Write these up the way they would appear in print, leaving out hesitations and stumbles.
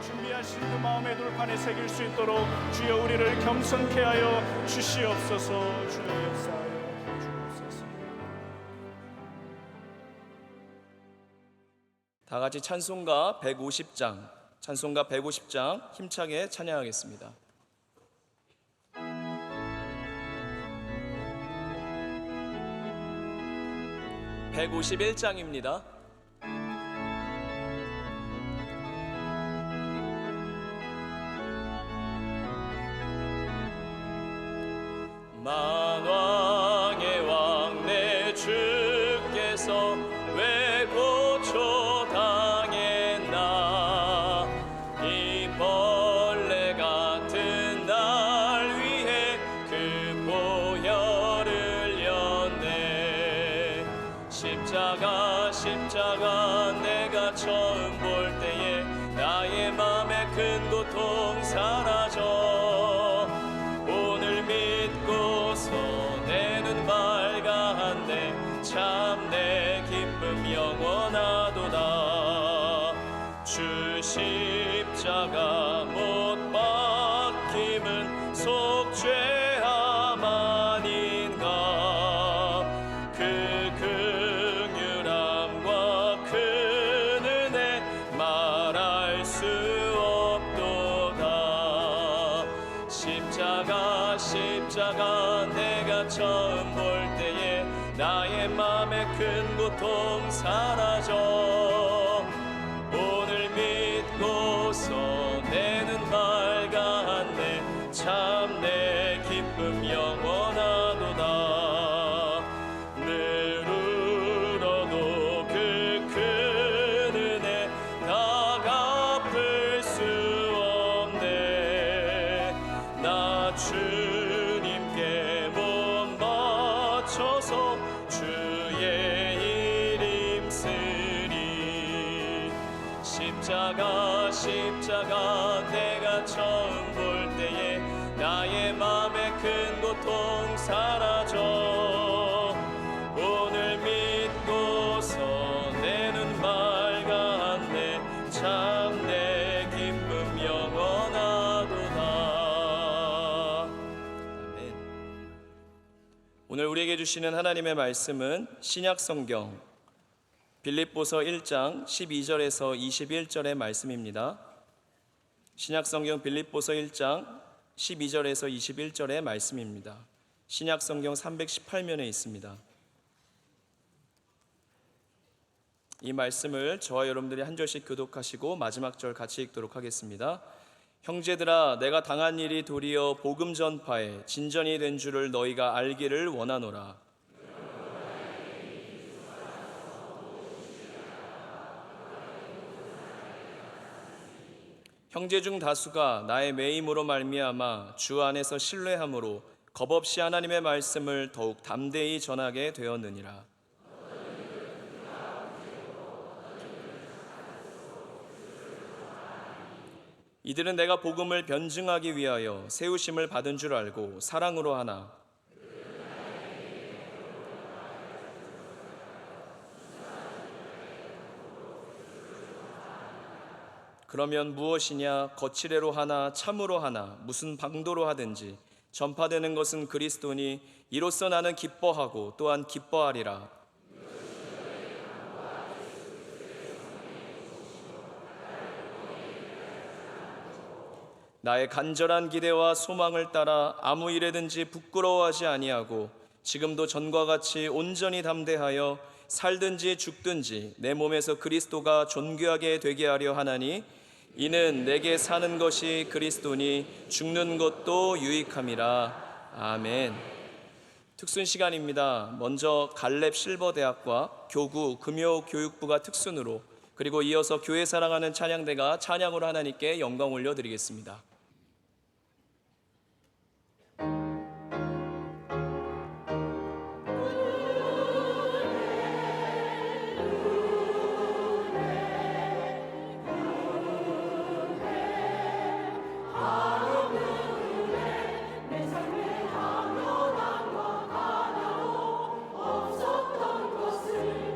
준비하신 그 마음의 돌판에 새길 수 있도록 주여 우리를 겸손케 하여 주시옵소서. 주여 역사하여 주옵소서. 다 같이 찬송가 150장 힘차게 찬양하겠습니다. 151장입니다. 만왕의 왕 내 주께서 왜 고초당했나. 이 벌레 같은 날 위해 그 보혈을 흘렸네. 십자가 내가 처음 볼 때에 나의 맘에 큰 고통 사라져. 오늘 믿고서 내 눈 밝았네. 참 내 기쁨 영원하도다. 주 십자가 못 박힘은 속죄함 아닌가. 그 긍휼함과 큰 은혜 말할 수 없도다. 십자가 내가 처음 볼 때에 나의 맘에 큰 고통 사라져. 오늘 믿고서 내 눈 밝았네. 참 내 기쁨 영원하도다. 늘 울어도 그 큰 은혜 다 갚을 수 없네. 나 주님께 몸 바쳐서 주의 일 힘쓰리. 십자가 내가 처음 볼 때에 나의 맘에 큰 고통 사라져. 오늘 믿고서 내 눈 밝았네. 참 내 기쁨 영원하도다. 아멘. 오늘 우리에게 주시는 하나님의 말씀은 신약성경 빌립보서 1장 12절에서 21절의 말씀입니다. 신약성경 빌립보서 1장 12절에서 21절의 말씀입니다. 신약성경 318면에 있습니다. 이 말씀을 저와 여러분들이 한 절씩 교독하시고 마지막 절 같이 읽도록 하겠습니다. 형제들아, 내가 당한 일이 도리어 복음 전파에 진전이 된 줄을 너희가 알기를 원하노라. 형제 중 다수가 나의 매임으로 말미암아 주 안에서 신뢰함으로 겁없이 하나님의 말씀을 더욱 담대히 전하게 되었느니라. 이들은 내가 복음을 변증하기 위하여 세우심을 받은 줄 알고 사랑으로 하나. 그러면 무엇이냐? 거칠애로 하나 참으로 하나 무슨 방도로 하든지 전파되는 것은 그리스도니 이로써 나는 기뻐하고 또한 기뻐하리라. 나의 간절한 기대와 소망을 따라 아무 일에든지 부끄러워하지 아니하고 지금도 전과 같이 온전히 담대하여 살든지 죽든지 내 몸에서 그리스도가 존귀하게 되게 하려 하나니 이는 내게 사는 것이 그리스도니 죽는 것도 유익함이라. 아멘. 특순 시간입니다. 먼저 갈렙 실버대학과 교구 금요교육부가 특순으로, 그리고 이어서 교회 사랑하는 찬양대가 찬양으로 하나님께 영광 올려드리겠습니다. 없었던 것을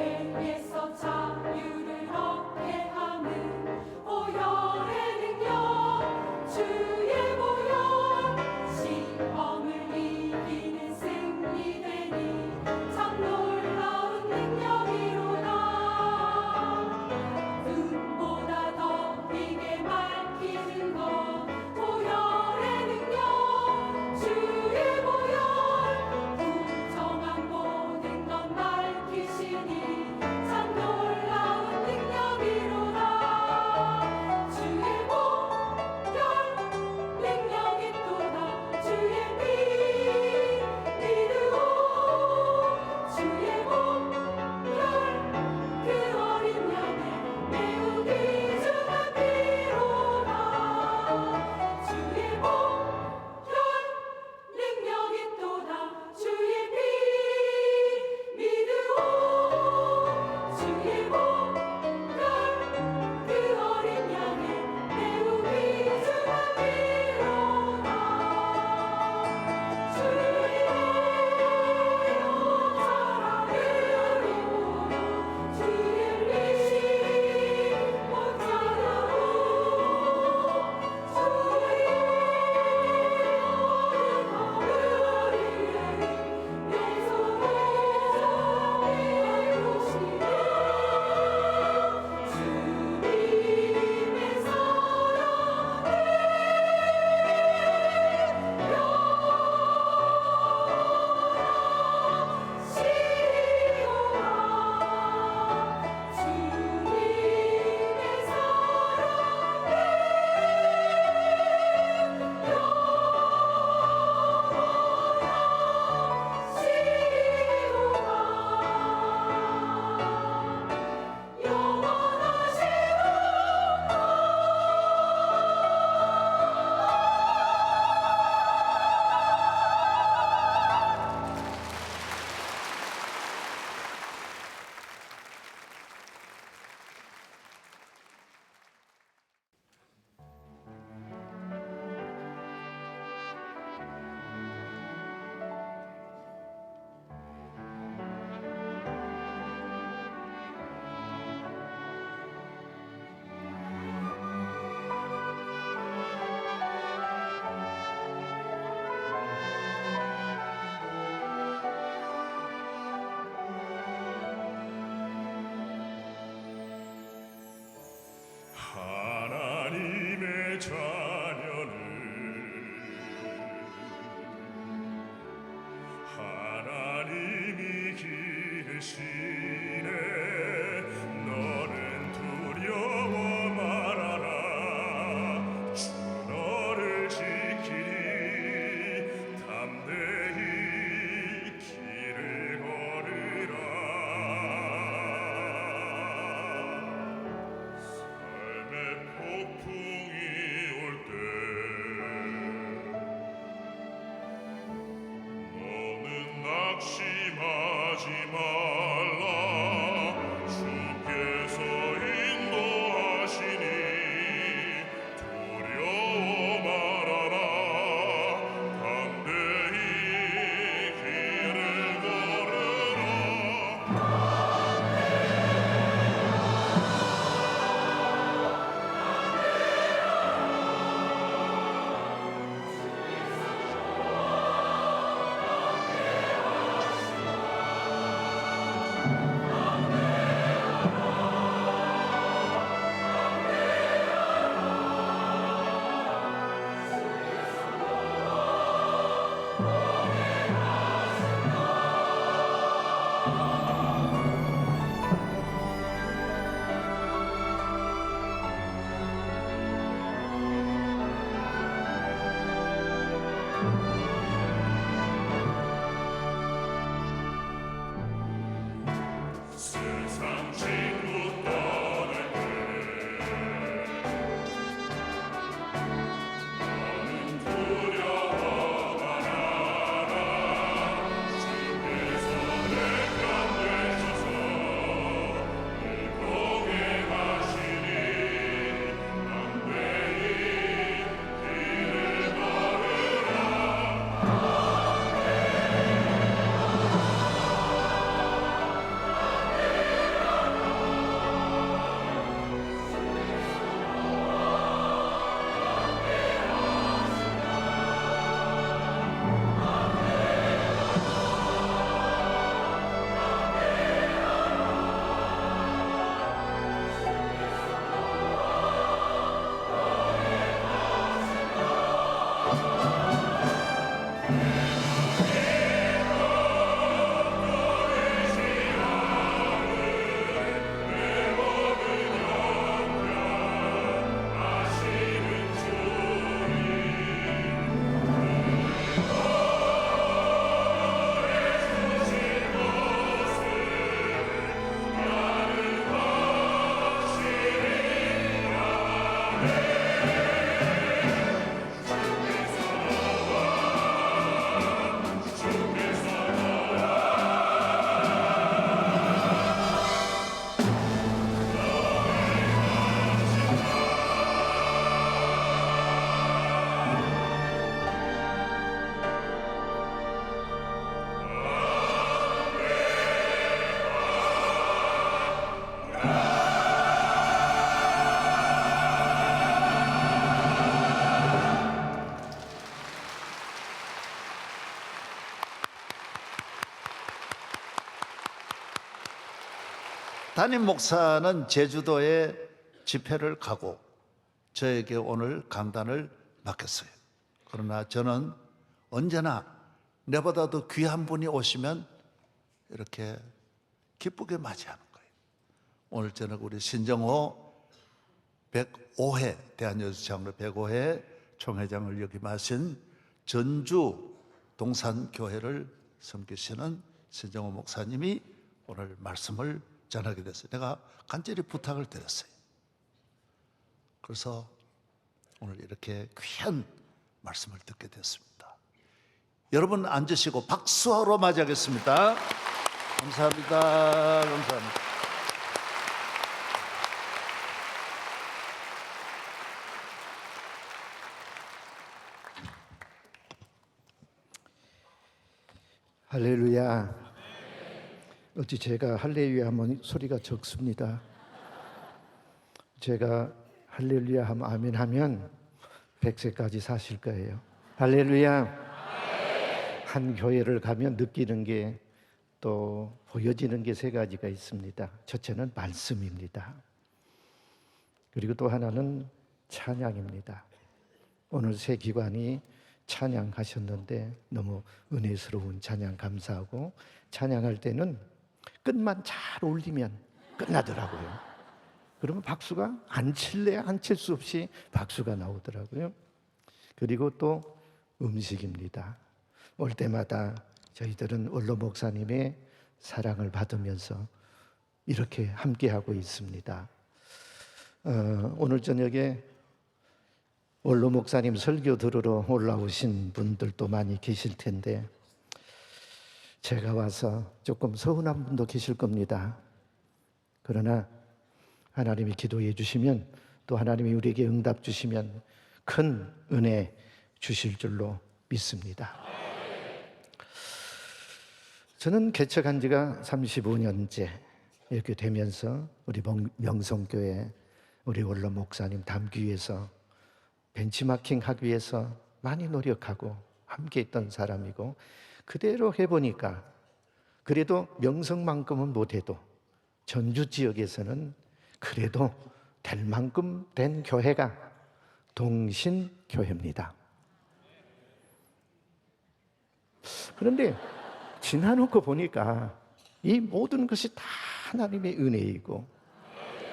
죄에서 자유를 얻게 하는 보혈의 능력 주의 보혈 시험을 이기는 승리되니 참 놀라운 능력이로다. 눈보다 더 비게 밝히는 것 보혈의 능력 주의 보혈 부정한 모든 것 밝히시니 참 놀라운 능력이로다. 주의 보혈 능력이 또다. 주의 피 믿으오. 주의 보혈 그 어린 양의 매우 귀중한 피로다. 주의 보혈 능력이 또다. 주의 피 믿으오. 주의 보혈 그 어린 양의 매우 귀중한 피로다. 주의 사랑을 이루어 주의 리 못하나오. 주님의 하나님의 자녀는 하나님이 기르시네. 너는 두려워 말아라. 주 너를 지키리. 담대히 길을 걸으라. 삶의 폭풍이 올 때 너는 낙심하지 말라. 주께서 인도하시니 두려워 말아라. 담대히 길을 걸으라. 세상 친구 떠날 때 너는 두려워 말아라. 주께서 내 편 되셔서 늘 보게 하시니 담대히 길을 걸으라. 담대히 담임 목사는 제주도에 집회를 가고 저에게 오늘 강단을 맡겼어요. 그러나 저는 언제나 내보다 더 귀한 분이 오시면 이렇게 기쁘게 맞이하는 거예요. 오늘 저녁 우리 신정호 105회 대한여수장로 105회 총회장을 역임하신 전주 동산교회를 섬기시는 신정호 목사님이 오늘 말씀을 전하게 됐어요. 내가 간절히 부탁을 드렸어요. 그래서 오늘 이렇게 귀한 말씀을 듣게 됐습니다. 여러분 앉으시고 박수하러 맞이하겠습니다. 감사합니다. 감사합니다. 할렐루야. 어찌 제가 할렐루야 하면 소리가 적습니다. 제가 할렐루야 하면 아멘 하면 100세까지 사실 거예요. 할렐루야. 한 교회를 가면 느끼는 게 또 보여지는 게 세 가지가 있습니다. 첫째는 말씀입니다. 그리고 또 하나는 찬양입니다. 오늘 세 기관이 찬양하셨는데 너무 은혜스러운 찬양 감사하고, 찬양할 때는 끝만 잘 올리면 끝나더라고요. 그러면 박수가 안 칠래 안 칠 수 없이 박수가 나오더라고요. 그리고 또 음식입니다. 올 때마다 저희들은 원로 목사님의 사랑을 받으면서 이렇게 함께하고 있습니다. 오늘 저녁에 원로 목사님 설교 들으러 올라오신 분들도 많이 계실 텐데 제가 와서 조금 서운한 분도 계실 겁니다. 그러나 하나님이 기도해 주시면, 또 하나님이 우리에게 응답 주시면 큰 은혜 주실 줄로 믿습니다. 저는 개척한 지가 35년째 이렇게 되면서 우리 명성교회 우리 원로 목사님 담기 위해서, 벤치마킹 하기 위해서 많이 노력하고 함께 했던 사람이고, 그대로 해보니까 그래도 명성만큼은 못해도 전주 지역에서는 그래도 될 만큼 된 교회가 동신교회입니다. 그런데 지나놓고 보니까 이 모든 것이 다 하나님의 은혜이고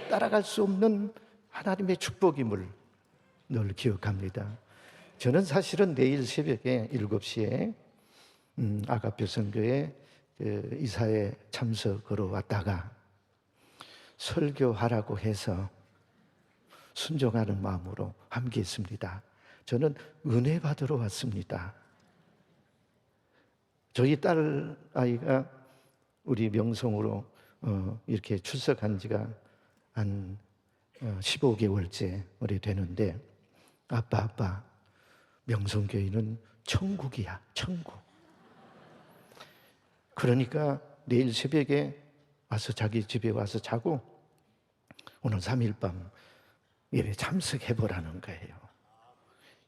따라갈 수 없는 하나님의 축복임을 늘 기억합니다. 저는 사실은 내일 새벽에 7시에 아가페 선교회 이사회 참석으로 왔다가 설교하라고 해서 순종하는 마음으로 함께 했습니다. 저는 은혜 받으러 왔습니다. 저희 딸 아이가 우리 명성으로 이렇게 출석한 지가 한 15개월째 오래 되는데, 아빠 명성교회는 천국이야, 천국. 그러니까 내일 새벽에 와서 자기 집에 와서 자고 오늘 3일 밤 예배 참석해보라는 거예요.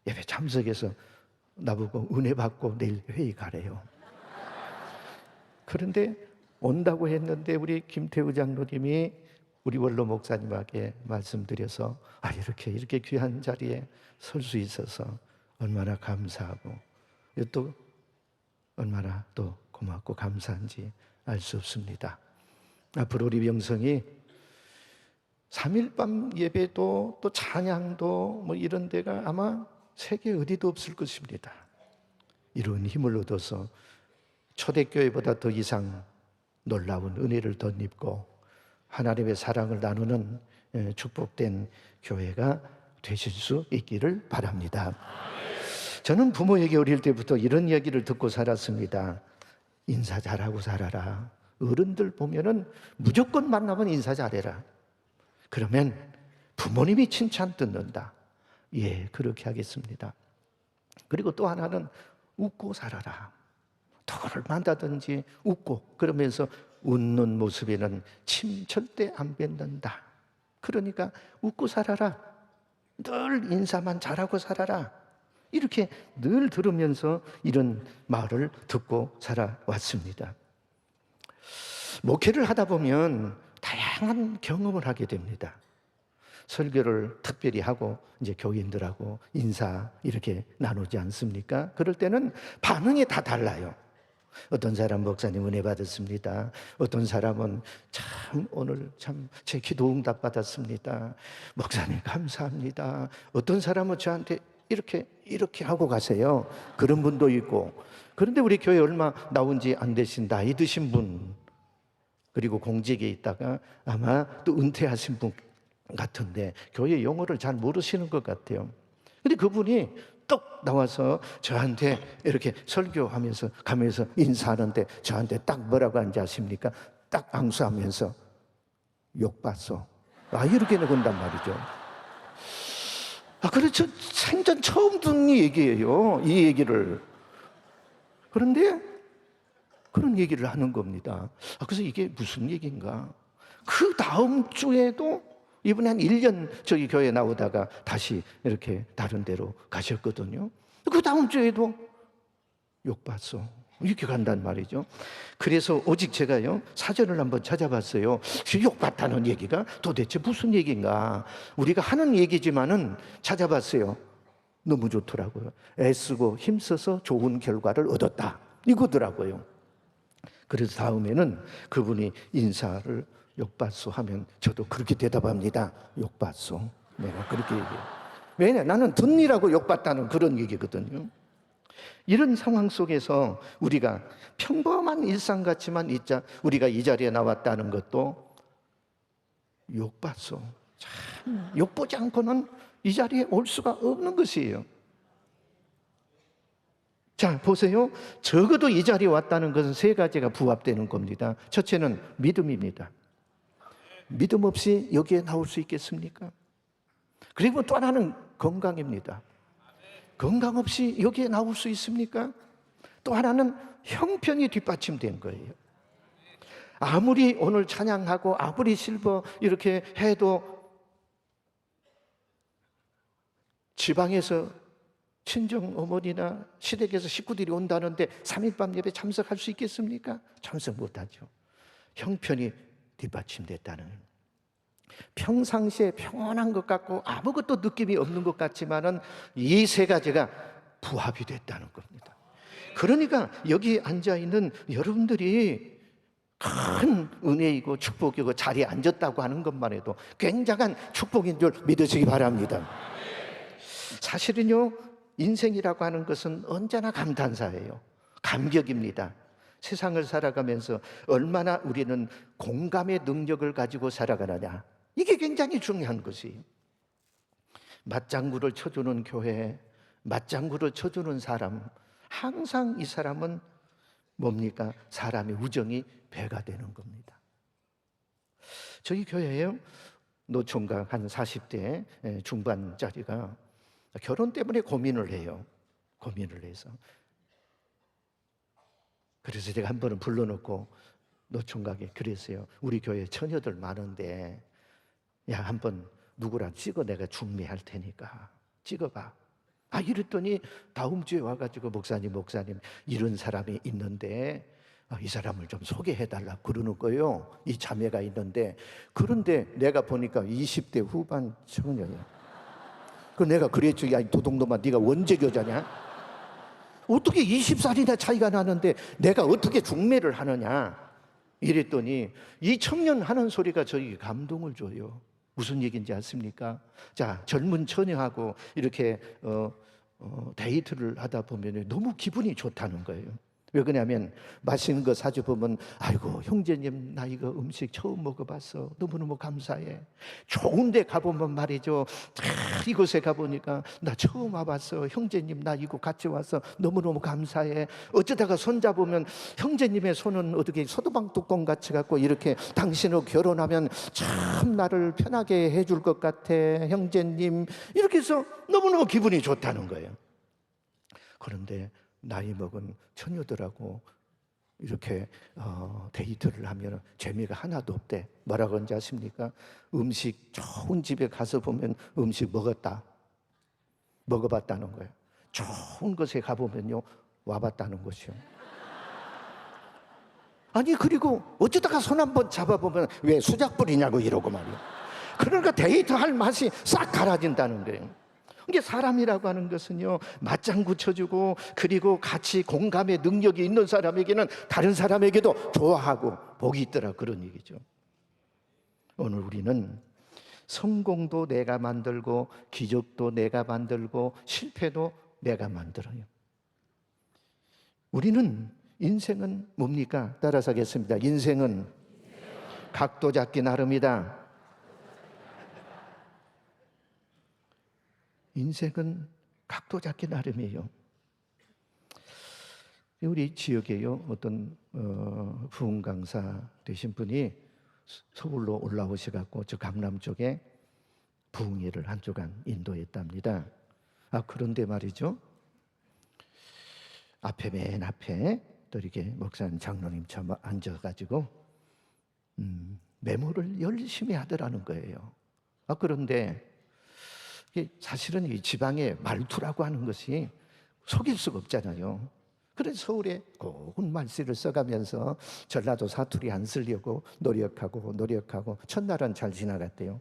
예배 참석해서 나보고 은혜 받고 내일 회의 가래요. 그런데 온다고 했는데 우리 김태우 장로님이 우리 원로 목사님에게 말씀드려서 이렇게 귀한 자리에 설 수 있어서 얼마나 감사하고 또 얼마나 또 고맙고 감사한지 알 수 없습니다. 앞으로 우리 명성이 3일 밤 예배도 또 찬양도 뭐 이런 데가 아마 세계 어디도 없을 것입니다. 이런 힘을 얻어서 초대교회보다 더 이상 놀라운 은혜를 덧입고 하나님의 사랑을 나누는 축복된 교회가 되실 수 있기를 바랍니다. 저는 부모에게 어릴 때부터 이런 이야기를 듣고 살았습니다. 인사 잘하고 살아라. 어른들 보면은 무조건 만나면 인사 잘해라. 그러면 부모님이 칭찬 듣는다. 예, 그렇게 하겠습니다. 그리고 또 하나는 웃고 살아라. 누구를 만나든지 웃고, 그러면서 웃는 모습에는 침 절대 안 뱉는다. 그러니까 웃고 살아라. 늘 인사만 잘하고 살아라. 이렇게 늘 들으면서 이런 말을 듣고 살아왔습니다. 목회를 하다 보면 다양한 경험을 하게 됩니다. 설교를 특별히 하고 이제 교인들하고 인사 이렇게 나누지 않습니까? 그럴 때는 반응이 다 달라요. 어떤 사람 목사님 은혜 받았습니다. 어떤 사람은 참 오늘 참 제 기도 응답 받았습니다. 목사님 감사합니다. 어떤 사람은 저한테 이렇게 하고 가세요. 그런 분도 있고. 그런데 우리 교회 얼마 나온 지 안 되신 나이 드신 분, 그리고 공직에 있다가 아마 또 은퇴하신 분 같은데 교회 용어를 잘 모르시는 것 같아요. 근데 그분이 떡 나와서 저한테 이렇게 설교하면서 가면서 인사하는데 저한테 딱 뭐라고 하는지 아십니까? 딱 앙수하면서 욕봤어. 이렇게 나온단 말이죠. 그렇죠. 생전 처음 듣는 얘기예요. 이 얘기를. 그런데 그런 얘기를 하는 겁니다. 그래서 이게 무슨 얘기인가? 그 다음 주에도 이분이 한 1년 저기 교회 나오다가 다시 이렇게 다른 데로 가셨거든요. 그 다음 주에도 욕봤어. 이렇게 간단 말이죠. 그래서 오직 제가요, 사전을 한번 찾아봤어요. 욕봤다는 얘기가 도대체 무슨 얘기인가? 우리가 하는 얘기지만은 찾아봤어요. 너무 좋더라고요. 애쓰고 힘써서 좋은 결과를 얻었다. 이거더라고요. 그래서 다음에는 그분이 인사를 욕봤소 하면 저도 그렇게 대답합니다. 욕봤소. 내가 그렇게 얘기해요. 왜냐? 나는 듣니라고 욕봤다는 그런 얘기거든요. 이런 상황 속에서 우리가 평범한 일상 같지만 우리가 이 자리에 나왔다는 것도 욕봤소. 참 욕보지 않고는 이 자리에 올 수가 없는 것이에요. 자, 보세요. 적어도 이 자리에 왔다는 것은 세 가지가 부합되는 겁니다. 첫째는 믿음입니다. 믿음 없이 여기에 나올 수 있겠습니까? 그리고 또 하나는 건강입니다. 건강 없이 여기에 나올 수 있습니까? 또 하나는 형편이 뒷받침된 거예요. 아무리 오늘 찬양하고 아무리 실버 이렇게 해도 지방에서 친정 어머니나 시댁에서 식구들이 온다는데 3일밤 예배 참석할 수 있겠습니까? 참석 못하죠. 형편이 뒷받침됐다는, 평상시에 평온한 것 같고 아무것도 느낌이 없는 것 같지만은 이 세 가지가 부합이 됐다는 겁니다. 그러니까 여기 앉아 있는 여러분들이 큰 은혜이고 축복이고 자리에 앉았다고 하는 것만 해도 굉장한 축복인 줄 믿으시기 바랍니다. 사실은요, 인생이라고 하는 것은 언제나 감탄사예요. 감격입니다. 세상을 살아가면서 얼마나 우리는 공감의 능력을 가지고 살아가느냐, 이게 굉장히 중요한 것이에요. 맞장구를 쳐주는 교회, 맞장구를 쳐주는 사람, 항상 이 사람은 뭡니까? 사람의 우정이 배가 되는 겁니다. 저희 교회에요, 노총각 한 40대 중반짜리가 결혼 때문에 고민을 해요. 고민을 해서. 그래서 제가 한 번은 불러놓고 노총각에 그랬어요. 우리 교회 처녀들 많은데 야, 한번 누구랑 찍어, 내가 중매할 테니까 찍어봐. 이랬더니 다음 주에 와가지고 목사님 이런 사람이 있는데 이 사람을 좀 소개해달라 그러는 거예요. 이 자매가 있는데. 그런데 내가 보니까 20대 후반 청년이야. 그 내가 그랬죠. 야, 도둑놈아, 네가 원죄 여자냐? 어떻게 20살이나 차이가 나는데 내가 어떻게 중매를 하느냐? 이랬더니 이 청년 하는 소리가 저에게 감동을 줘요. 무슨 얘기인지 아십니까? 자, 젊은 처녀하고 이렇게 데이트를 하다 보면 너무 기분이 좋다는 거예요. 왜 그러냐면 맛있는 거 사주보면 아이고 형제님 나 이거 음식 처음 먹어봤어, 너무너무 감사해. 좋은 데 가보면 말이죠, 이곳에 가보니까 나 처음 와봤어, 형제님 나 이거 같이 와서 너무너무 감사해. 어쩌다가 손잡으면 형제님의 손은 어떻게 소두방 뚜껑 같이 갖고 이렇게 당신하고 결혼하면 참 나를 편하게 해줄 것 같아 형제님, 이렇게 해서 너무너무 기분이 좋다는 거예요. 그런데 나이 먹은 처녀들하고 이렇게 데이트를 하면 재미가 하나도 없대. 뭐라고 하는지 아십니까? 음식 좋은 집에 가서 보면 음식 먹어봤다는 거예요. 좋은 곳에 가보면요, 와봤다는 것이요. 아니, 그리고 어쩌다가 손 한번 잡아보면 왜 수작 부리냐고 이러고 말이요. 그러니까 데이트할 맛이 싹 갈아진다는 거예요. 이게 사람이라고 하는 것은요, 맞장구 쳐주고 그리고 같이 공감의 능력이 있는 사람에게는 다른 사람에게도 좋아하고 복이 있더라, 그런 얘기죠. 오늘 우리는 성공도 내가 만들고 기적도 내가 만들고 실패도 내가 만들어요. 우리는 인생은 뭡니까? 따라서 하겠습니다. 인생은 각도 잡기 나름이다. 인생은 각도 잡기 나름이에요. 우리 지역에요, 어떤 부흥 강사 되신 분이 서울로 올라오셔갖고 저 강남 쪽에 부흥회를 한 주간 인도했답니다. 그런데 말이죠, 맨 앞에 또 이렇게 목사님, 장로님처럼 앉아가지고 메모를 열심히 하더라는 거예요. 그런데 사실은 이 지방의 말투라고 하는 것이 속일 수가 없잖아요. 그래서 서울에 고운 말씨를 써가면서 전라도 사투리 안 쓰려고 노력하고 첫날은 잘 지나갔대요.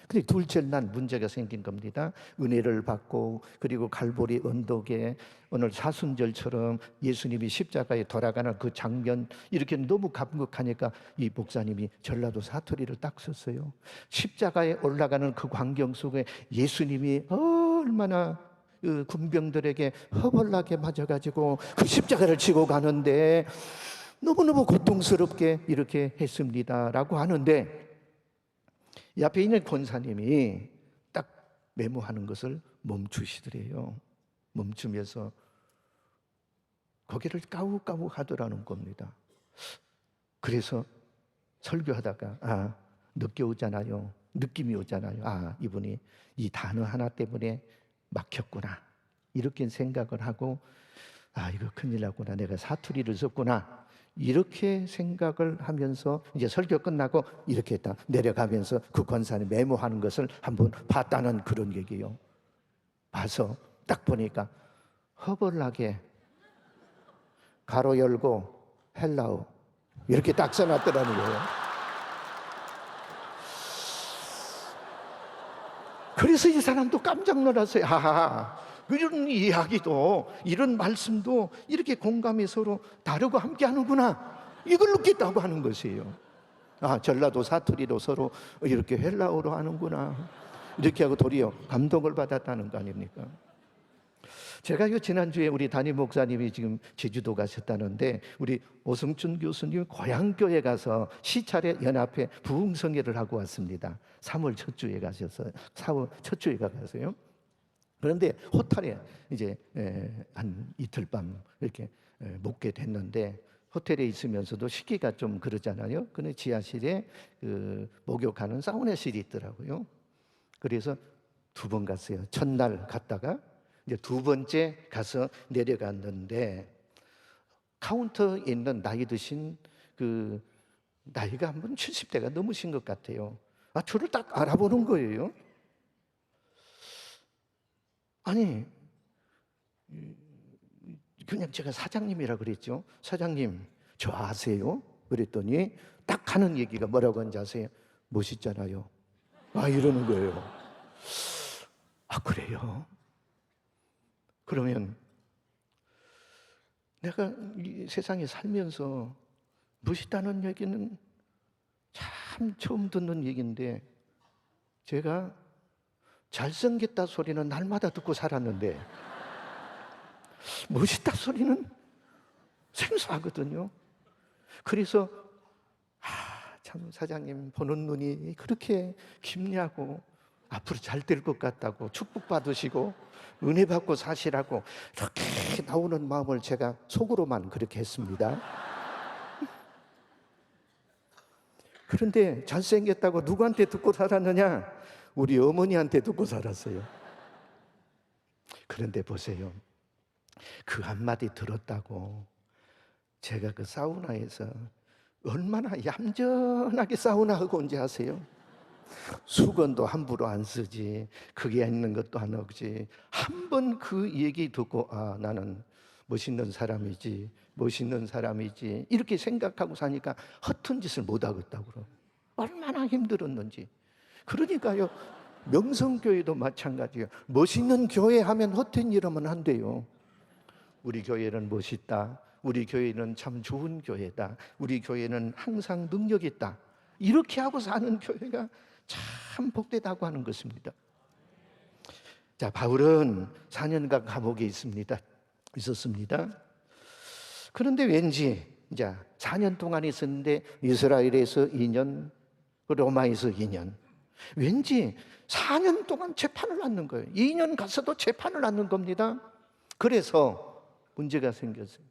근데 둘째 날 문제가 생긴 겁니다. 은혜를 받고 그리고 갈보리 언덕에 오늘 사순절처럼 예수님이 십자가에 돌아가는 그 장면, 이렇게 너무 감격하니까 이 목사님이 전라도 사투리를 딱 썼어요. 십자가에 올라가는 그 광경 속에 예수님이 얼마나 그 군병들에게 허벌나게 맞아가지고 그 십자가를 지고 가는데 너무너무 고통스럽게 이렇게 했습니다라고 하는데, 이 앞에 있는 권사님이 딱 메모하는 것을 멈추시더래요. 멈추면서 고개를 까욱까욱 하더라는 겁니다. 그래서 설교하다가 늦게 오잖아요. 느낌이 오잖아요. 이분이 이 단어 하나 때문에 막혔구나, 이렇게 생각을 하고 이거 큰일 났구나, 내가 사투리를 썼구나, 이렇게 생각을 하면서 이제 설교 끝나고 이렇게 딱 내려가면서 그 권사님 메모하는 것을 한번 봤다는 그런 얘기예요. 봐서 딱 보니까 허벌나게 가로 열고 헬라어 이렇게 딱 써놨더라는 거예요. 그래서 이 사람도 깜짝 놀랐어요. 이런 이야기도, 이런 말씀도 이렇게 공감이 서로 다르고 함께 하는구나, 이걸 느꼈다고 하는 것이에요. 전라도 사투리로 서로 이렇게 헬라어로 하는구나, 이렇게 하고 도리어 감동을 받았다는 거 아닙니까? 제가 지난주에 우리 담임 목사님이 지금 제주도 가셨다는데, 우리 오승춘 교수님 고향교회 가서 시찰의 연합회 부흥성회를 하고 왔습니다. 3월 첫 주에 가셔서 4월 첫 주에 가서요. 그런데 호텔에 이제 한 이틀 밤 이렇게 묵게 됐는데, 호텔에 있으면서도 식기가 좀 그러잖아요. 근데 지하실에 그 목욕하는 사우나실이 있더라고요. 그래서 2번 갔어요. 첫날 갔다가 이제 2번째 가서 내려갔는데, 카운터에 있는 나이 드신 그 나이가 한번 70대가 넘으신 것 같아요. 저를 딱 알아보는 거예요. 아니, 그냥 제가 사장님이라 그랬죠. 사장님, 저 아세요? 그랬더니 딱 하는 얘기가 뭐라고 하는지 아세요? 멋있잖아요. 이러는 거예요. 그래요? 그러면 내가 이 세상에 살면서 멋있다는 얘기는 참 처음 듣는 얘기인데, 제가 잘생겼다 소리는 날마다 듣고 살았는데 멋있다 소리는 생소하거든요. 그래서 참 사장님 보는 눈이 그렇게 깊냐고, 앞으로 잘 될 것 같다고, 축복받으시고 은혜 받고 사시라고 이렇게 나오는 마음을 제가 속으로만 그렇게 했습니다. 그런데 잘생겼다고 누구한테 듣고 살았느냐? 우리 어머니한테 듣고 살았어요. 그런데 보세요, 그 한마디 들었다고 제가 그 사우나에서 얼마나 얌전하게 사우나하고 온지 아세요? 수건도 함부로 안 쓰지, 그게 있는 것도 안 하지. 한 번 그 얘기 듣고 아, 나는 멋있는 사람이지, 멋있는 사람이지 이렇게 생각하고 사니까 허튼 짓을 못 하겠다고 그러. 얼마나 힘들었는지. 그러니까요, 명성교회도 마찬가지예요. 멋있는 교회 하면 허튼 일 하면 안 돼요. 우리 교회는 멋있다, 우리 교회는 참 좋은 교회다, 우리 교회는 항상 능력 있다, 이렇게 하고 사는 교회가 참 복되다고 하는 것입니다. 자, 바울은 4년간 감옥에 있었습니다. 그런데 왠지 이제 4년 동안 있었는데 이스라엘에서 2년, 로마에서 2년, 왠지 4년 동안 재판을 받는 거예요. 2년 가서도 재판을 받는 겁니다. 그래서 문제가 생겼어요.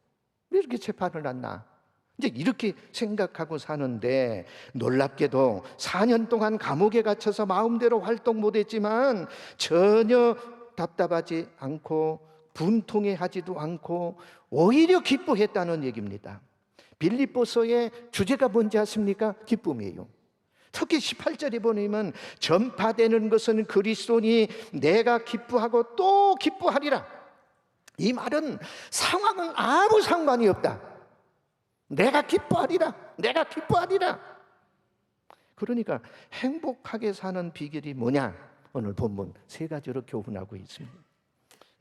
왜 이렇게 재판을 받나? 이제 이렇게 생각하고 사는데, 놀랍게도 4년 동안 감옥에 갇혀서 마음대로 활동 못했지만 전혀 답답하지 않고 분통해하지도 않고 오히려 기뻐했다는 얘기입니다. 빌립보서의 주제가 뭔지 아십니까? 기쁨이에요. 특히 18절에 보면 전파되는 것은 그리스도니 내가 기뻐하고 또 기뻐하리라. 이 말은 상황은 아무 상관이 없다. 내가 기뻐하리라, 내가 기뻐하리라. 그러니까 행복하게 사는 비결이 뭐냐? 오늘 본문 3가지로 교훈하고 있습니다.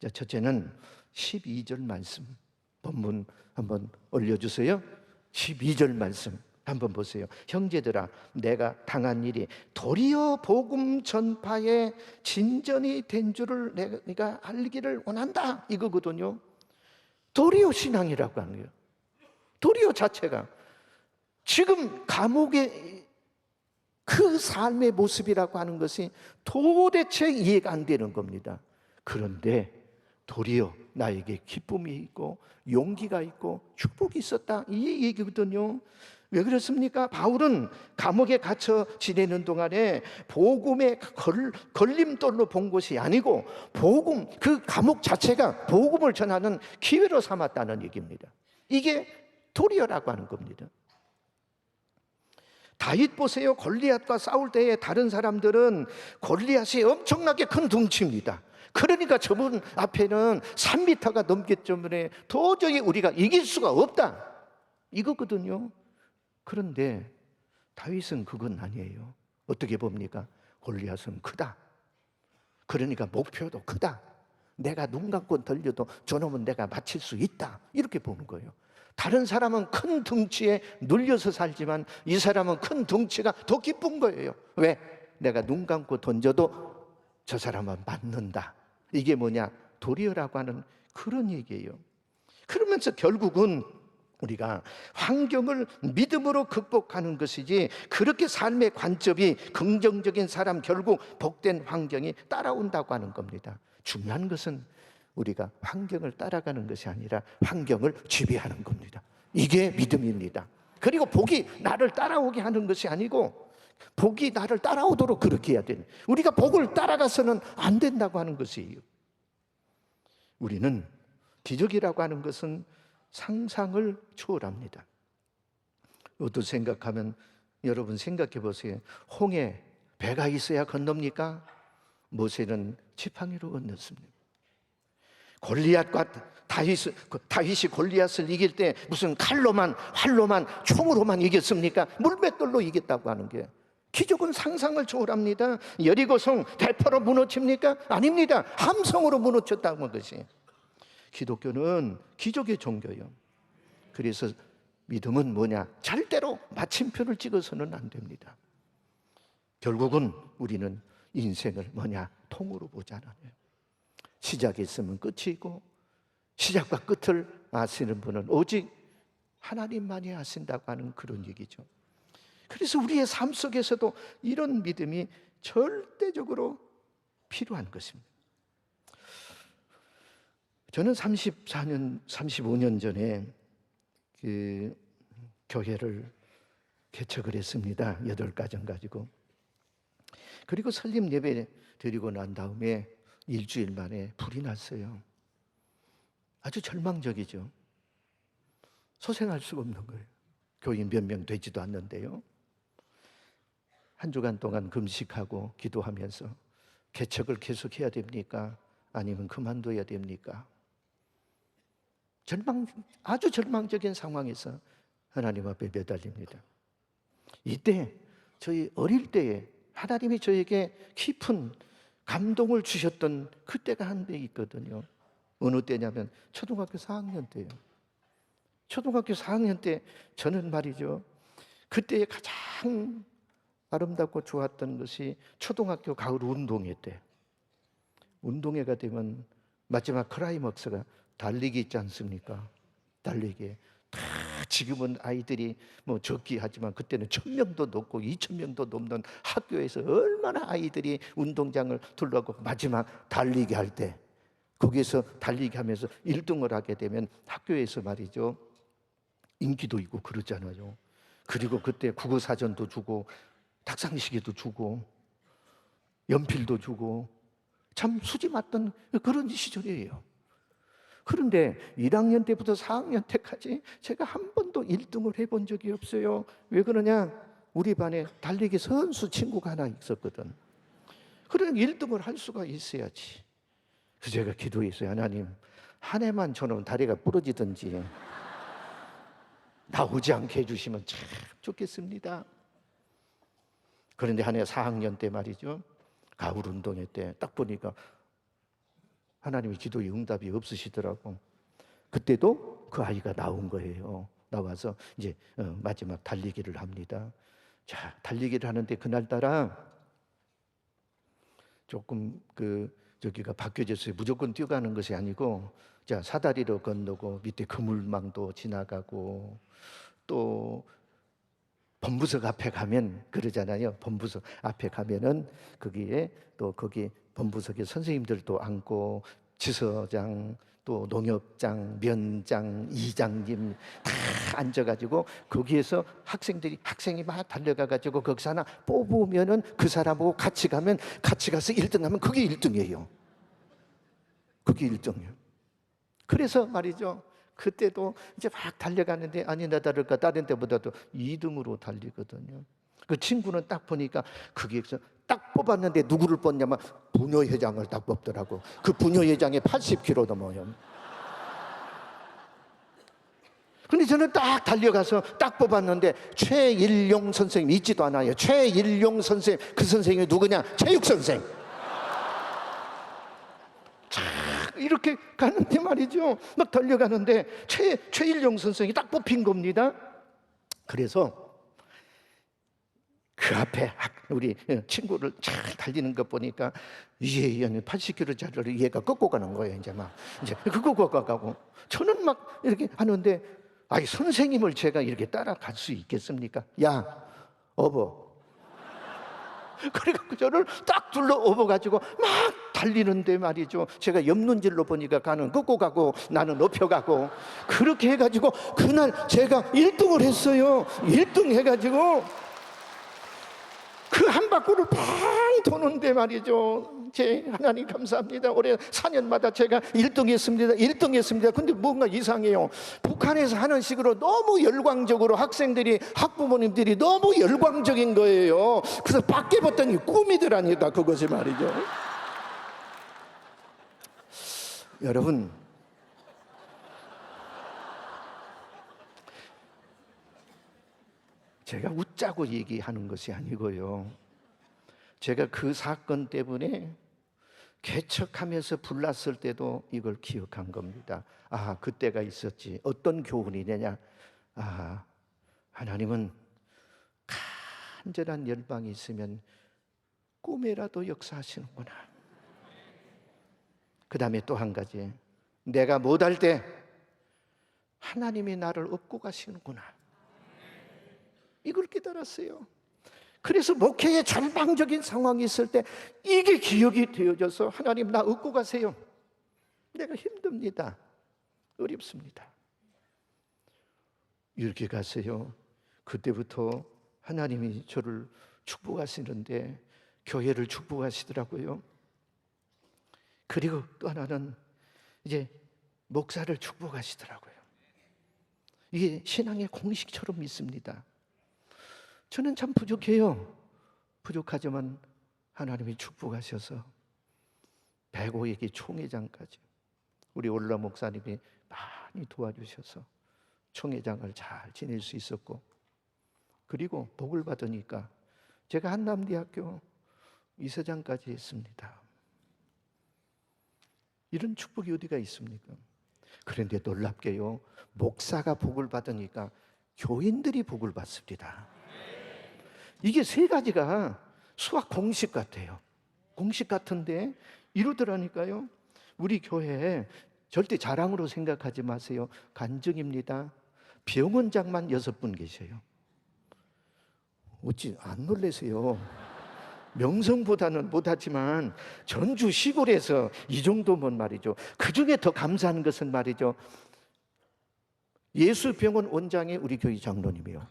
자, 첫째는 12절 말씀, 본문 한번 올려주세요. 12절 말씀 한번 보세요. 형제들아, 내가 당한 일이 도리어 복음 전파에 진전이 된 줄을 내가 알기를 원한다, 이거거든요. 도리어 신앙이라고 하는 거예요. 도리어 자체가 지금 감옥의 그 삶의 모습이라고 하는 것이 도대체 이해가 안 되는 겁니다. 그런데 도리어 나에게 기쁨이 있고 용기가 있고 축복이 있었다, 이 얘기거든요. 왜 그렇습니까? 바울은 감옥에 갇혀 지내는 동안에 복음의 걸림돌로 본 것이 아니고 복음, 그 감옥 자체가 복음을 전하는 기회로 삼았다는 얘기입니다. 이게 도리어라고 하는 겁니다. 다윗 보세요. 골리앗과 싸울 때에 다른 사람들은 골리앗이 엄청나게 큰 덩치입니다. 그러니까 저분 앞에는 3m가 넘기 때문에 도저히 우리가 이길 수가 없다, 이거거든요. 그런데 다윗은 그건 아니에요. 어떻게 봅니까? 골리앗은 크다. 그러니까 목표도 크다. 내가 눈 감고 던져도 저놈은 내가 맞힐 수 있다, 이렇게 보는 거예요. 다른 사람은 큰 덩치에 눌려서 살지만 이 사람은 큰 덩치가 더 기쁜 거예요. 왜? 내가 눈 감고 던져도 저 사람은 맞는다. 이게 뭐냐? 도리어라고 하는 그런 얘기예요. 그러면서 결국은 우리가 환경을 믿음으로 극복하는 것이지, 그렇게 삶의 관점이 긍정적인 사람 결국 복된 환경이 따라온다고 하는 겁니다. 중요한 것은 우리가 환경을 따라가는 것이 아니라 환경을 지배하는 겁니다. 이게 믿음입니다. 그리고 복이 나를 따라오게 하는 것이 아니고 복이 나를 따라오도록 그렇게 해야 되는, 우리가 복을 따라가서는 안 된다고 하는 것이에요. 우리는 기적이라고 하는 것은 상상을 초월합니다. 어떤 생각하면, 여러분 생각해 보세요. 홍해 배가 있어야 건넙니까? 모세는 지팡이로 건넜습니다. 골리앗과 다윗이 골리앗을 이길 때 무슨 칼로만, 활로만, 총으로만 이겼습니까? 물맷돌로 이겼다고 하는 게, 기적은 상상을 초월합니다. 여리고성 대포로 무너집니까? 아닙니다. 함성으로 무너졌다고 하는 것이. 기독교는 기적의 종교예요. 그래서 믿음은 뭐냐? 절대로 마침표를 찍어서는 안 됩니다. 결국은 우리는 인생을 뭐냐? 통으로 보잖아요. 시작이 있으면 끝이 있고 시작과 끝을 아시는 분은 오직 하나님만이 아신다고 하는 그런 얘기죠. 그래서 우리의 삶 속에서도 이런 믿음이 절대적으로 필요한 것입니다. 저는 35년 전에 그 교회를 개척을 했습니다. 8가정 가지고. 그리고 설립 예배 드리고 난 다음에 일주일 만에 불이 났어요. 아주 절망적이죠. 소생할 수가 없는 거예요. 교인 몇 명 되지도 않는데요. 한 주간 동안 금식하고 기도하면서 개척을 계속해야 됩니까? 아니면 그만둬야 됩니까? 아주 절망적인 상황에서 하나님 앞에 매달립니다. 이때 저희 어릴 때에 하나님이 저에게 깊은 감동을 주셨던 그때가 한 때 있거든요. 어느 때냐면 초등학교 4학년 때예요. 초등학교 4학년 때 저는 말이죠, 그때에 가장 아름답고 좋았던 것이 초등학교 가을 운동회 때. 운동회가 되면 마지막 클라이막스가 달리기 있지 않습니까? 달리기. 다 지금은 아이들이 뭐 적기 하지만 그때는 1,000명도 넘고 2,000명도 넘는 학교에서 얼마나 아이들이 운동장을 둘러가고 마지막 달리기 할 때, 거기에서 달리기 하면서 1등을 하게 되면 학교에서 말이죠, 인기도 있고 그러잖아요. 그리고 그때 국어사전도 주고 탁상시계도 주고 연필도 주고 참 수지 맞던 그런 시절이에요. 그런데 1학년 때부터 4학년 때까지 제가 한 번도 1등을 해본 적이 없어요. 왜 그러냐? 우리 반에 달리기 선수 친구가 하나 있었거든. 그러니 1등을 할 수가 있어야지. 그래서 제가 기도했어요. 하나님, 한 해만 저는 다리가 부러지든지 나오지 않게 해주시면 참 좋겠습니다. 그런데 한 해 4학년 때 말이죠, 가을 운동회 때 딱 보니까 하나님의 기도의 응답이 없으시더라고. 그때도 그 아이가 나온 거예요. 나와서 이제 마지막 달리기를 합니다. 자, 달리기를 하는데 그날따라 조금 저기가 바뀌어졌어요. 무조건 뛰어가는 것이 아니고, 자, 사다리로 건너고 밑에 그물망도 지나가고, 또 본부석 앞에 가면 그러잖아요. 본부석 앞에 가면은 거기에 또 거기 본부석에 선생님들도 앉고, 지서장, 또 농협장, 면장, 이장님 다 앉아가지고 거기에서 학생이 막 달려가가지고 거기서 하나 뽑으면은 그 사람하고 같이 가면, 같이 가서 1등하면 그게 1등이에요. 그게 1등이에요. 그래서 말이죠, 그때도 이제 막 달려가는데 아니나 다를까 다른 때보다도 2등으로 달리거든요. 그 친구는 딱 보니까 거기에서 딱 뽑았는데 누구를 뽑냐면 부녀회장을 딱 뽑더라고. 그 부녀회장이 80kg 넘어요. 근데 저는 딱 달려가서 딱 뽑았는데 최일용 선생님 있지도 않아요. 최일용 선생님, 그 선생님이 누구냐? 체육 선생. 이렇게 가는데 말이죠, 막 달려가는데 최일용 선생이 딱 뽑힌 겁니다. 그래서 그 앞에 우리 친구를 잘 달리는 거 보니까 위에 80kg짜리를 얘가 꺾고 가는 거예요. 이제 꺾고 가고, 저는 막 이렇게 하는데, 아이 선생님을 제가 이렇게 따라갈 수 있겠습니까? 야, 어버. 그래갖고 저를 딱 둘러 업어가지고 막 달리는데 말이죠, 제가 옆눈질로 보니까 가는 꺾고 가고 나는 높여가고, 그렇게 해가지고 그날 제가 1등을 했어요. 1등 해가지고 그 한 바퀴를 팡 도는데 말이죠, 제 하나님 감사합니다. 올해 4년마다 제가 1등 했습니다. 1등 했습니다. 근데 뭔가 이상해요. 북한에서 하는 식으로 너무 열광적으로 학생들이, 학부모님들이 너무 열광적인 거예요. 그래서 밖에 봤더니 꿈이더라니까 그것이 말이죠. 여러분, 제가 웃자고 얘기하는 것이 아니고요, 제가 그 사건 때문에 개척하면서 불났을 때도 이걸 기억한 겁니다. 아, 그때가 있었지. 어떤 교훈이 되냐? 아, 하나님은 간절한 열방이 있으면 꿈에라도 역사하시는구나. 그 다음에 또 한 가지, 내가 못할 때 하나님이 나를 업고 가시는구나. 이걸 깨달았어요. 그래서 목회에 절망적인 상황이 있을 때 이게 기억이 되어져서, 하나님 나 업고 가세요. 내가 힘듭니다. 어렵습니다. 이렇게 가세요. 그때부터 하나님이 저를 축복하시는데 교회를 축복하시더라고요. 그리고 또 하나는 이제 목사를 축복하시더라고요. 이게 신앙의 공식처럼 믿습니다. 저는 참 부족해요. 부족하지만 하나님이 축복하셔서 105얘기 총회장까지 우리 올라 목사님이 많이 도와주셔서 총회장을 잘 지낼 수 있었고, 그리고 복을 받으니까 제가 한남대학교 이사장까지 했습니다. 이런 축복이 어디가 있습니까? 그런데 놀랍게요, 목사가 복을 받으니까 교인들이 복을 받습니다. 이게 세 가지가 수학 공식 같아요. 공식 같은데 이루더라니까요. 우리 교회에 절대 자랑으로 생각하지 마세요. 간증입니다. 병원장만 6분 계셔요. 어찌 안 놀라세요? 명성보다는 못하지만 전주 시골에서 이 정도면 말이죠. 그 중에 더 감사한 것은 말이죠, 예수병원 원장이 우리 교회 장로님이요,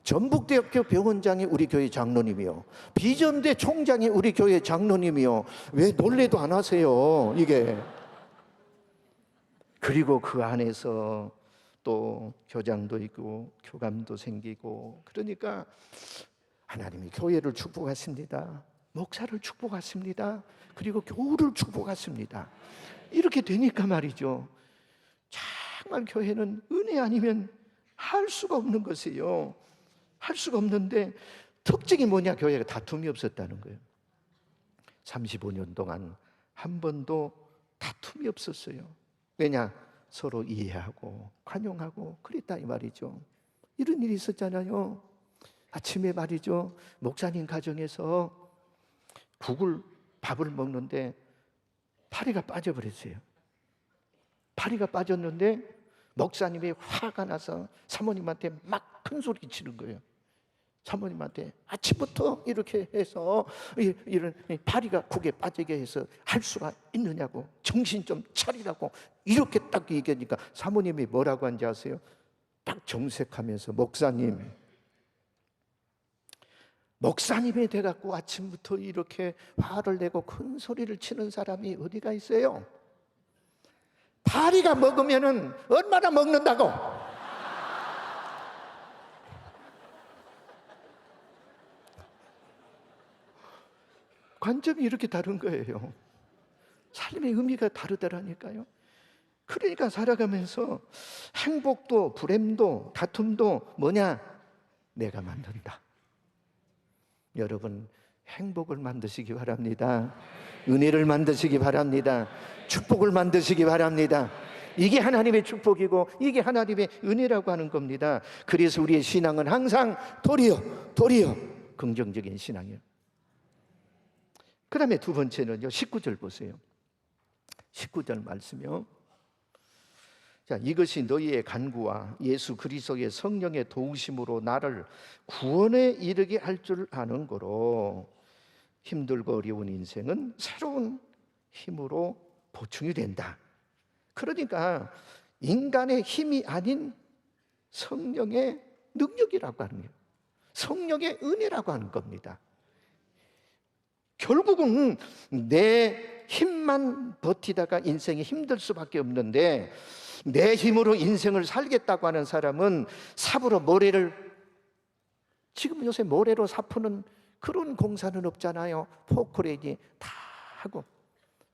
전북대학교 병원장이 우리 교회 장로님이요, 비전대 총장이 우리 교회 장로님이요. 왜 놀래도 안 하세요? 이게. 그리고 그 안에서 또 교장도 있고 교감도 생기고, 그러니까 하나님이 교회를 축복하십니다. 목사를 축복하십니다. 그리고 교우를 축복하십니다. 이렇게 되니까 말이죠, 정말 교회는 은혜 아니면 할 수가 없는 것이에요. 할 수가 없는데 특징이 뭐냐? 교회가 다툼이 없었다는 거예요. 35년 동안 한 번도 다툼이 없었어요. 왜냐? 서로 이해하고 관용하고 그랬다 이 말이죠. 이런 일이 있었잖아요. 아침에 말이죠, 목사님 가정에서 밥을 먹는데 파리가 빠져버렸어요. 파리가 빠졌는데 목사님이 화가 나서 사모님한테 막 큰 소리 치는 거예요. 사모님한테 아침부터 이렇게 해서 이런 파리가 국에 빠지게 해서 할 수가 있느냐고, 정신 좀 차리라고 이렇게 딱 얘기하니까 사모님이 뭐라고 한지 아세요? 딱 정색하면서 목사님이 돼갖고 아침부터 이렇게 화를 내고 큰 소리를 치는 사람이 어디가 있어요? 파리가 먹으면은 얼마나 먹는다고? 관점이 이렇게 다른 거예요. 삶의 의미가 다르더라니까요. 그러니까 살아가면서 행복도 불행도 다툼도 뭐냐? 내가 만든다. 여러분, 행복을 만드시기 바랍니다. 은혜를 만드시기 바랍니다. 축복을 만드시기 바랍니다. 이게 하나님의 축복이고 이게 하나님의 은혜라고 하는 겁니다. 그래서 우리의 신앙은 항상 도리어 긍정적인 신앙이에요. 그 다음에 두 번째는요, 19절 보세요. 19절 말씀이요. 자, 이것이 너희의 간구와 예수 그리스도의 성령의 도우심으로 나를 구원에 이르게 할 줄 아는 거로 힘들고 어려운 인생은 새로운 힘으로 보충이 된다. 그러니까 인간의 힘이 아닌 성령의 능력이라고 하는 거예요. 성령의 은혜라고 하는 겁니다. 결국은 내 힘만 버티다가 인생이 힘들 수밖에 없는데, 내 힘으로 인생을 살겠다고 하는 사람은 삽으로 모래를, 지금 요새 모래로 사푸는 그런 공사는 없잖아요. 포크레인이 다 하고,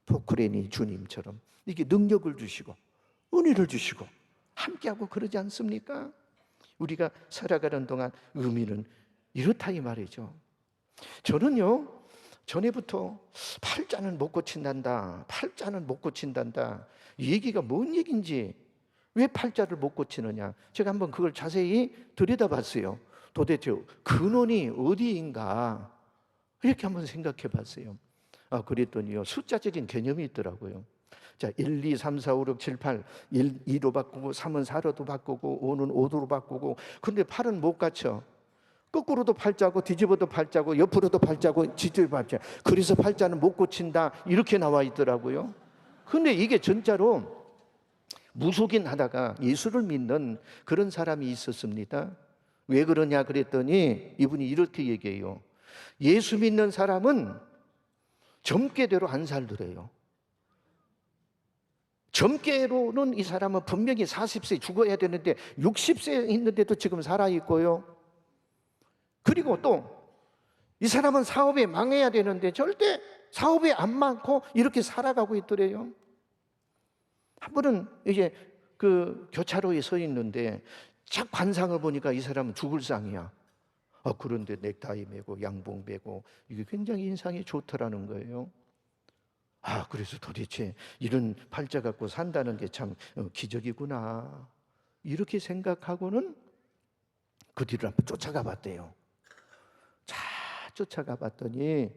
포크레인이 주님처럼 이게 능력을 주시고 은혜를 주시고 함께하고 그러지 않습니까? 우리가 살아가는 동안 의미는 이렇다 이 말이죠. 저는요, 전에부터 팔자는 못 고친단다, 팔자는 못 고친단다, 이 얘기가 뭔 얘기인지, 왜 팔자를 못 고치느냐, 제가 한번 그걸 자세히 들여다봤어요. 도대체 근원이 어디인가 이렇게 한번 생각해 봤어요. 그랬더니요, 숫자적인 개념이 있더라고요. 자, 1, 2, 3, 4, 5, 6, 7, 8 1, 2로 바꾸고 3은 4로도 바꾸고 5는 5도로 바꾸고, 근데 8은 못 갖춰. 거꾸로도 팔자고 뒤집어도 팔자고 옆으로도 팔자고 뒤집어도 팔자. 그래서 팔자는 못 고친다 이렇게 나와 있더라고요. 근데 이게 진짜로 무속인 하다가 예수를 믿는 그런 사람이 있었습니다. 왜 그러냐 그랬더니 이분이 이렇게 얘기해요. 예수 믿는 사람은 젊게대로 안 살더래요. 점괘로는 이 사람은 분명히 40세 죽어야 되는데 60세 있는데도 지금 살아있고요. 그리고 또 이 사람은 사업에 망해야 되는데 절대 사업에 안 망고 이렇게 살아가고 있더래요. 한 번은 이제 그 교차로에 서 있는데 착 관상을 보니까 이 사람은 죽을 상이야. 그런데 넥타이 매고 양복 매고 이게 굉장히 인상이 좋더라는 거예요. 그래서 도대체 이런 팔자 갖고 산다는 게 참 기적이구나 이렇게 생각하고는 그 뒤를 한번 쫓아가 봤대요. 자, 쫓아가 봤더니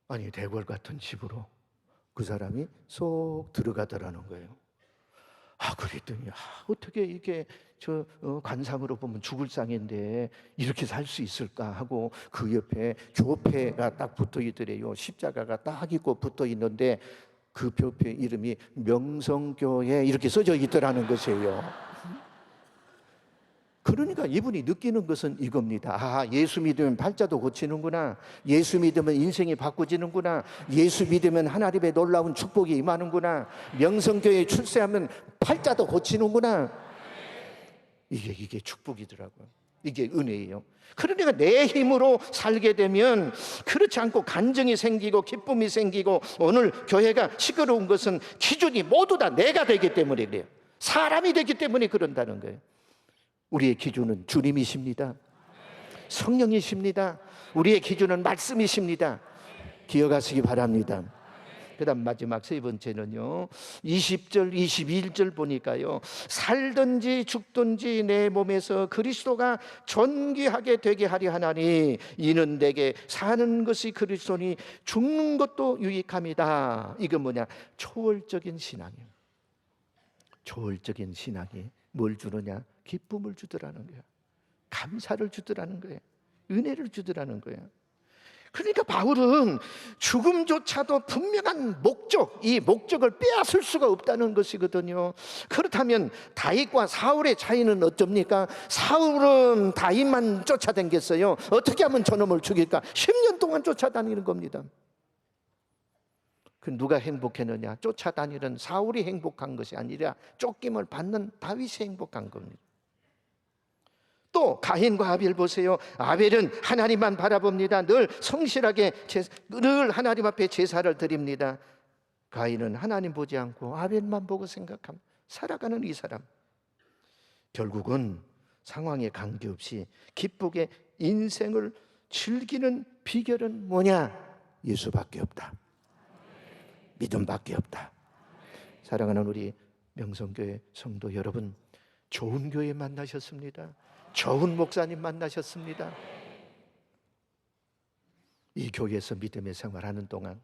아니 대궐 같은 집으로 그 사람이 쏙 들어가더라는 거예요. 그랬더니 어떻게 이게 관상으로 보면 죽을 상인데 이렇게 살 수 있을까 하고 그 옆에 교패가 딱 붙어 있더래요. 십자가가 딱 있고 붙어 있는데 그 교패 이름이 명성교회 이렇게 써져 있더라는 것이에요. 그러니까 이분이 느끼는 것은 이겁니다. 예수 믿으면 팔자도 고치는구나. 예수 믿으면 인생이 바꿔지는구나. 예수 믿으면 하나님의 놀라운 축복이 임하는구나. 명성교회에 출세하면 팔자도 고치는구나. 이게 축복이더라고요. 이게 은혜예요. 그러니까 내 힘으로 살게 되면 그렇지 않고 간증이 생기고 기쁨이 생기고 오늘 교회가 시끄러운 것은 기준이 모두 다 내가 되기 때문에 그래요. 사람이 되기 때문에 그런다는 거예요. 우리의 기준은 주님이십니다. 성령이십니다. 우리의 기준은 말씀이십니다. 기억하시기 바랍니다. 그 다음 마지막 세 번째는요 20절 21절 보니까요 살든지 죽든지 내 몸에서 그리스도가 존귀하게 되게 하려 하나니 이는 내게 사는 것이 그리스도니 죽는 것도 유익함이다. 이건 뭐냐? 초월적인 신앙이에요. 초월적인 신앙이 뭘 주느냐? 기쁨을 주더라는 거예요. 감사를 주더라는 거예요. 은혜를 주더라는 거예요. 그러니까 바울은 죽음조차도 분명한 목적, 이 목적을 빼앗을 수가 없다는 것이거든요. 그렇다면 다윗과 사울의 차이는 어쩝니까? 사울은 다윗만 쫓아다녔어요. 어떻게 하면 저놈을 죽일까? 10년 동안 쫓아다니는 겁니다. 그 누가 행복했느냐? 쫓아다니는 사울이 행복한 것이 아니라 쫓김을 받는 다윗이 행복한 겁니다. 또 가인과 아벨 보세요. 아벨은 하나님만 바라봅니다. 늘 성실하게 늘 하나님 앞에 제사를 드립니다. 가인은 하나님 보지 않고 아벨만 보고 생각합니다. 살아가는 이 사람 결국은 상황에 관계없이 기쁘게 인생을 즐기는 비결은 뭐냐? 예수밖에 없다. 믿음밖에 없다. 사랑하는 우리 명성교회 성도 여러분, 좋은 교회 만나셨습니다. 좋은 목사님 만나셨습니다. 이 교회에서 믿음의 생활하는 동안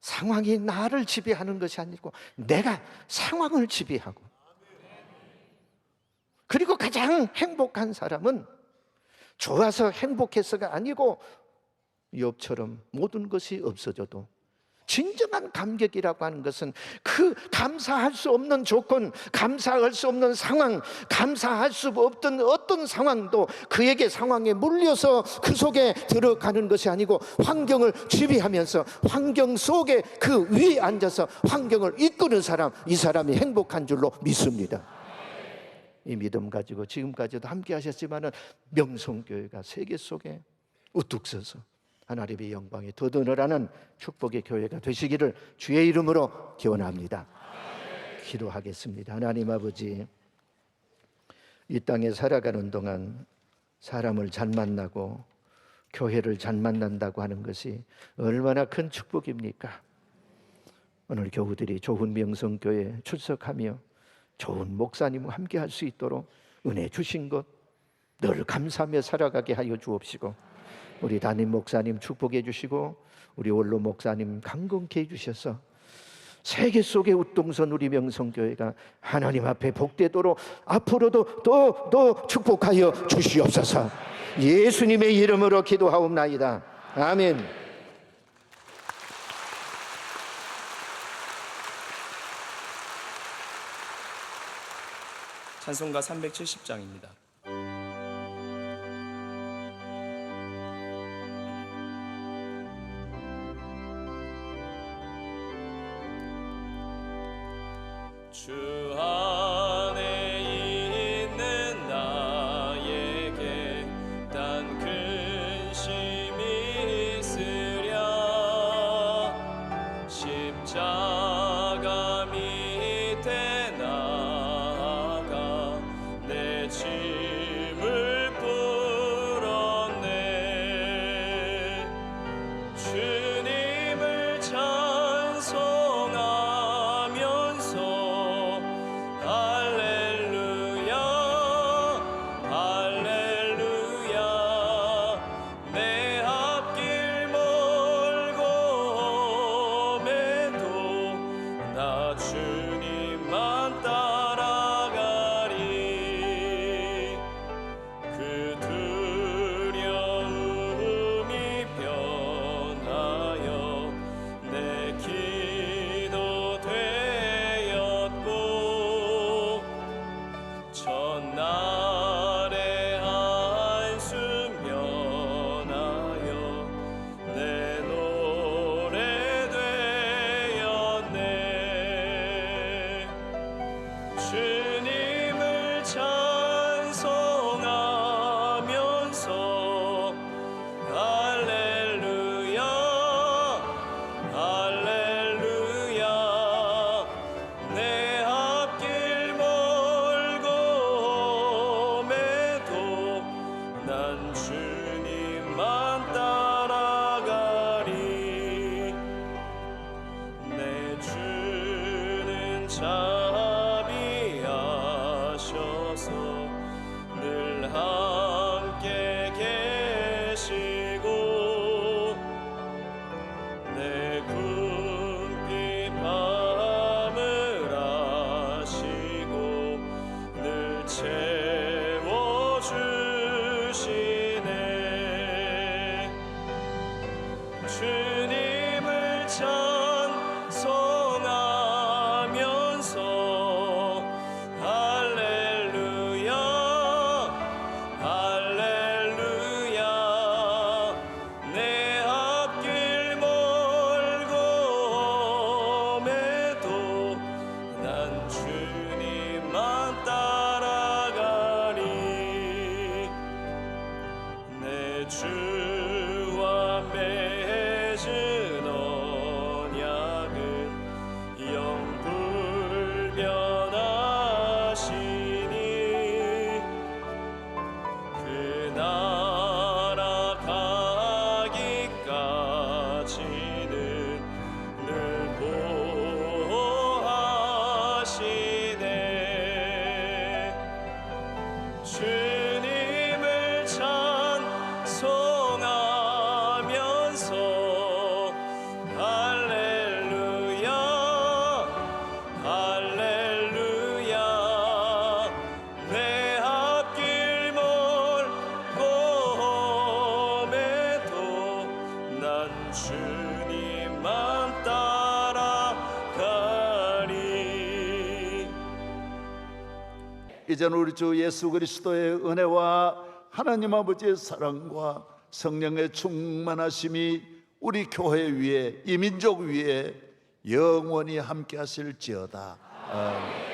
상황이 나를 지배하는 것이 아니고 내가 상황을 지배하고, 그리고 가장 행복한 사람은 좋아서 행복해서가 아니고 욥처럼 모든 것이 없어져도 진정한 감격이라고 하는 것은 그 감사할 수 없는 조건, 감사할 수 없는 상황, 감사할 수 없던 어떤 상황도 그에게 상황에 물려서 그 속에 들어가는 것이 아니고 환경을 지배하면서 환경 속에 그 위에 앉아서 환경을 이끄는 사람, 이 사람이 행복한 줄로 믿습니다. 이 믿음 가지고 지금까지도 함께 하셨지만은 명성교회가 세계 속에 우뚝 서서 하나님의 영광에 더더느라는 축복의 교회가 되시기를 주의 이름으로 기원합니다. 기도하겠습니다. 하나님 아버지, 이 땅에 살아가는 동안 사람을 잘 만나고 교회를 잘 만난다고 하는 것이 얼마나 큰 축복입니까? 오늘 교우들이 좋은 명성교회에 출석하며 좋은 목사님과 함께 할 수 있도록 은혜 주신 것 늘 감사하며 살아가게 하여 주옵시고, 우리 담임 목사님 축복해 주시고 우리 원로 목사님 강건케 해 주셔서 세계 속의 웃동선 우리 명성교회가 하나님 앞에 복되도록 앞으로도 또 축복하여 주시옵소서. 예수님의 이름으로 기도하옵나이다. 아멘. 찬송가 370장입니다. 주 안에 있는 나에게 딴 근심이 있으랴 십자가 밑에 나아가 내 짐을 풀었네 주님을 찬송하면서 할렐루야 할렐루야 내 앞길 멀고 험해도 나 주님만 따라가리 그 두려움이 변하여 내 기도 되었고 첫날의 한숨 면하여 내 노래 되었네 주님을 찬송하면서 할렐루야 할렐루야 내 앞길 멀고 험해도 난 주님만 따라가리 내 주는 자비하셔서 늘 함께 계시고 내 궁핍 밤을 아시고 늘 채워주시네 주님을 찬송하면서 할렐루야 할렐루야 내 앞길 멀고 험해도 난 주님만 따라가리 내 주와 맺은 언약은 영불변하시니 그 나라 가기까지는 늘 보호하시네 주님을 찬송하면서 할렐루야 할렐루야 내 앞길 멀고 험해도 난 주님만 따라가리 이제는 우리 주 예수 그리스도의 은혜와 하나님 아버지의 사랑과 성령의 충만하심이 우리 교회 위에 이 민족 위에 영원히 함께 하실지어다. 아멘.